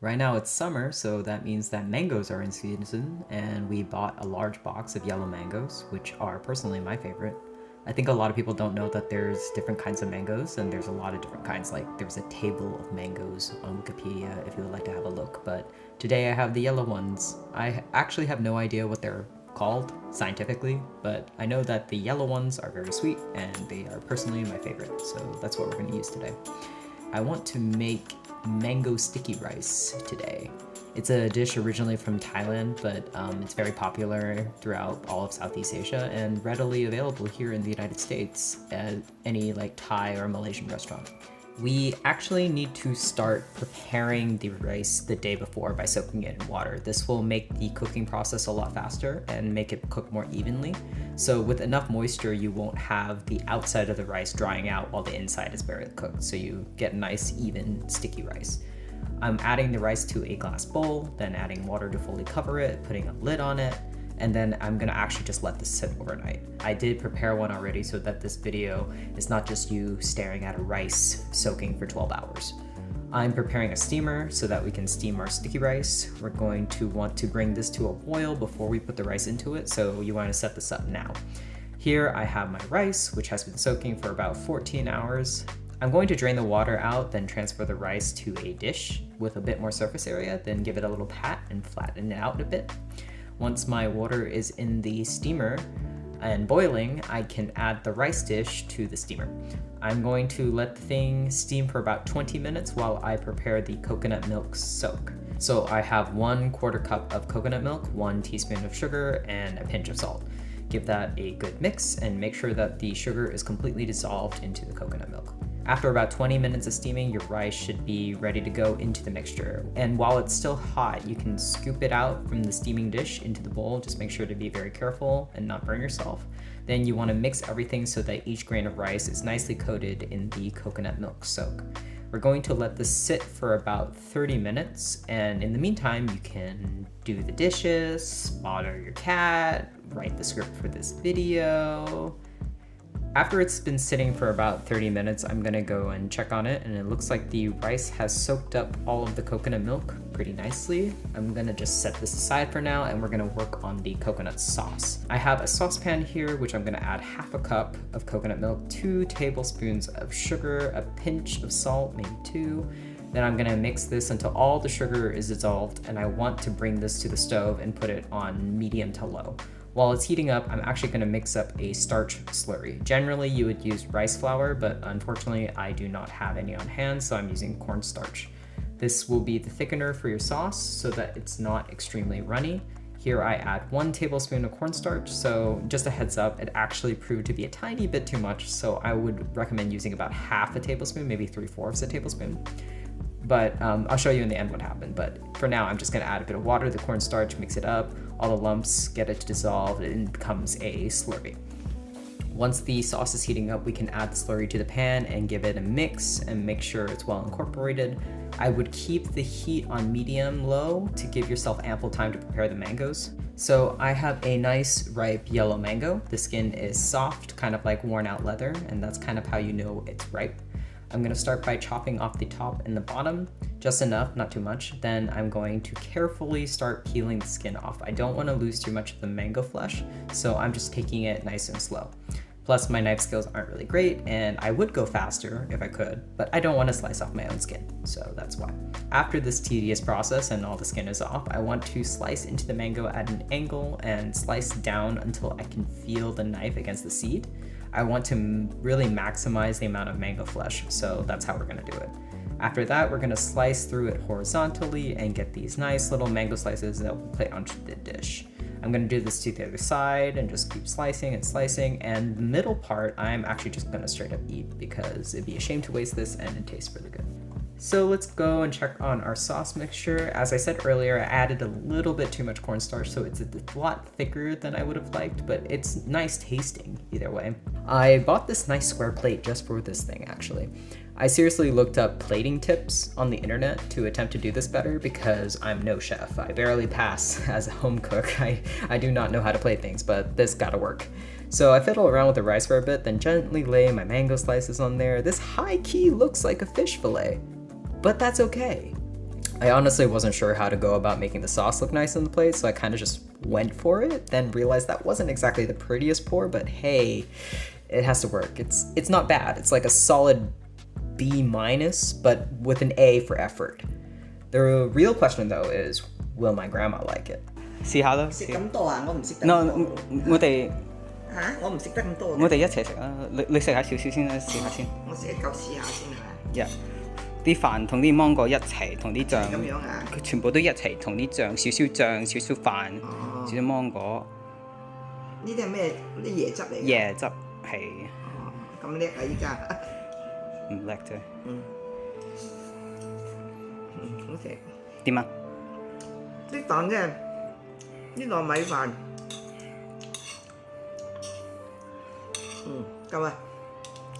Right now it's summer, so that means that mangoes are in season, and we bought a large box of yellow mangoes, which are personally my favorite. I think a lot of people don't know that there's different kinds of mangoes, and there's a lot of different kinds. Like, there's a table of mangoes on Wikipedia if you would like to have a look, but today I have the yellow ones. I actually have no idea what they're called scientifically, but I know that the yellow ones are very sweet, and they are personally my favorite, so that's what we're going to use today. I want to make mango sticky rice today. It's a dish originally from Thailand, but it's very popular throughout all of Southeast Asia and readily available here in the United States at any like Thai or Malaysian restaurant. We actually need to start preparing the rice the day before by soaking it in water. This will make the cooking process a lot faster and make it cook more evenly. So with enough moisture, you won't have the outside of the rice drying out while the inside is barely cooked. So you get nice, even, sticky rice. I'm adding the rice to a glass bowl, then adding water to fully cover it, putting a lid on it, and then I'm gonna actually just let this sit overnight. I did prepare one already so that this video is not just you staring at a rice soaking for 12 hours. I'm preparing a steamer so that we can steam our sticky rice. We're going to want to bring this to a boil before we put the rice into it, so you wanna set this up now. Here I have my rice, which has been soaking for about 14 hours. I'm going to drain the water out, then transfer the rice to a dish with a bit more surface area, then give it a little pat and flatten it out a bit. Once my water is in the steamer and boiling, I can add the rice dish to the steamer. I'm going to let the thing steam for about 20 minutes while I prepare the coconut milk soak. So I have 1/4 cup of coconut milk, 1 teaspoon of sugar, and a pinch of salt. Give that a good mix and make sure that the sugar is completely dissolved into the coconut milk. After about 20 minutes of steaming, your rice should be ready to go into the mixture. And while it's still hot, you can scoop it out from the steaming dish into the bowl. Just make sure to be very careful and not burn yourself. Then you want to mix everything so that each grain of rice is nicely coated in the coconut milk soak. We're going to let this sit for about 30 minutes, and in the meantime, you can do the dishes, water your cat, write the script for this video. After it's been sitting for about 30 minutes, I'm gonna go and check on it, and it looks like the rice has soaked up all of the coconut milk pretty nicely. I'm gonna just set this aside for now, and we're gonna work on the coconut sauce. I have a saucepan here, which I'm gonna add 1/2 cup of coconut milk, 2 tablespoons of sugar, a pinch of salt, maybe 2. Then I'm gonna mix this until all the sugar is dissolved, and I want to bring this to the stove and put it on medium to low. While it's heating up, I'm actually gonna mix up a starch slurry. Generally, you would use rice flour, but unfortunately, I do not have any on hand, so I'm using cornstarch. This will be the thickener for your sauce so that it's not extremely runny. Here I add 1 tablespoon of cornstarch, so just a heads up, it actually proved to be a tiny bit too much, so I would recommend using about 1/2 tablespoon, maybe 3/4 a tablespoon. But I'll show you in the end what happened. But for now, I'm just gonna add a bit of water, the cornstarch, mix it up, all the lumps, get it to dissolve, and it becomes a slurry. Once the sauce is heating up, we can add the slurry to the pan and give it a mix and make sure it's well incorporated. I would keep the heat on medium-low to give yourself ample time to prepare the mangoes. So I have a nice ripe yellow mango. The skin is soft, kind of like worn out leather, and that's kind of how you know it's ripe. I'm gonna start by chopping off the top and the bottom, just enough, not too much. Then I'm going to carefully start peeling the skin off. I don't wanna lose too much of the mango flesh, so I'm just taking it nice and slow. Plus my knife skills aren't really great, and I would go faster if I could, but I don't wanna slice off my own skin, so that's why. After this tedious process and all the skin is off, I want to slice into the mango at an angle and slice down until I can feel the knife against the seed. I want to really maximize the amount of mango flesh, so that's how we're gonna do it. After that, we're gonna slice through it horizontally and get these nice little mango slices that we'll plate onto the dish. I'm gonna do this to the other side and just keep slicing and slicing, and the middle part, I'm actually just gonna straight up eat because it'd be a shame to waste this and it tastes really good. So let's go and check on our sauce mixture. As I said earlier, I added a little bit too much cornstarch, so it's a lot thicker than I would have liked, but it's nice tasting either way. I bought this nice square plate just for this thing, actually. I seriously looked up plating tips on the internet to attempt to do this better because I'm no chef. I barely pass as a home cook. I do not know how to plate things, but this gotta work. So I fiddle around with the rice for a bit, then gently lay my mango slices on there. This high key looks like a fish fillet, but that's okay. I honestly wasn't sure how to go about making the sauce look nice on the plate, so I kind of just went for it, then realized that wasn't exactly the prettiest pour, but hey, it has to work. It's not bad. It's like a solid B minus, but with an A for effort. The real question though is, will my grandma like it? 試下啦。食咁多啊？我唔食得。 No，我哋嚇，我唔食得咁多。我哋一齊食啊！你食下少少先啦，試下先。我食一嚿試下先係咪？ Yeah，啲飯同啲芒果一齊，同啲醬咁樣啊？佢全部都一齊，同啲醬，少少醬，少少飯，少少芒果，呢啲係咩？啲椰汁嚟㗎？椰汁係哦，咁叻啊！依家。唔叻啫。好食。點啊？呢檔啫，呢檔米飯。夠啊。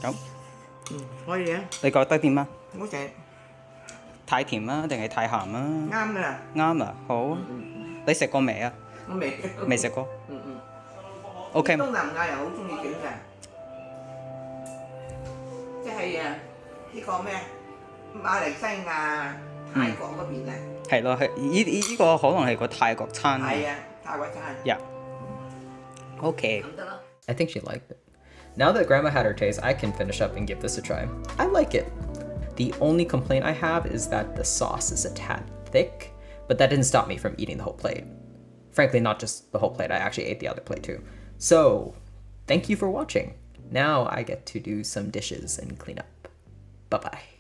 咁可以啊。你覺得點啊？好食。太甜啊，定係太鹹啊？啱㗎啦。啱啊，好。你食過未啊？我未。未食過。嗯。 OK。東南亞人好中意整㗎，即係呢個咩馬來西亞、泰國嗰邊啊。係咯，係依個可能係個泰國餐。係啊，泰國餐。Yeah。OK。 咁得啦。 I think she liked it. Now that Grandma had her taste, I can finish up and give this a try. I like it. The only complaint I have is that the sauce is a tad thick, but that didn't stop me from eating the whole plate. Frankly, not just the whole plate, I actually ate the other plate too. So, thank you for watching. Now I get to do some dishes and clean up. Bye-bye.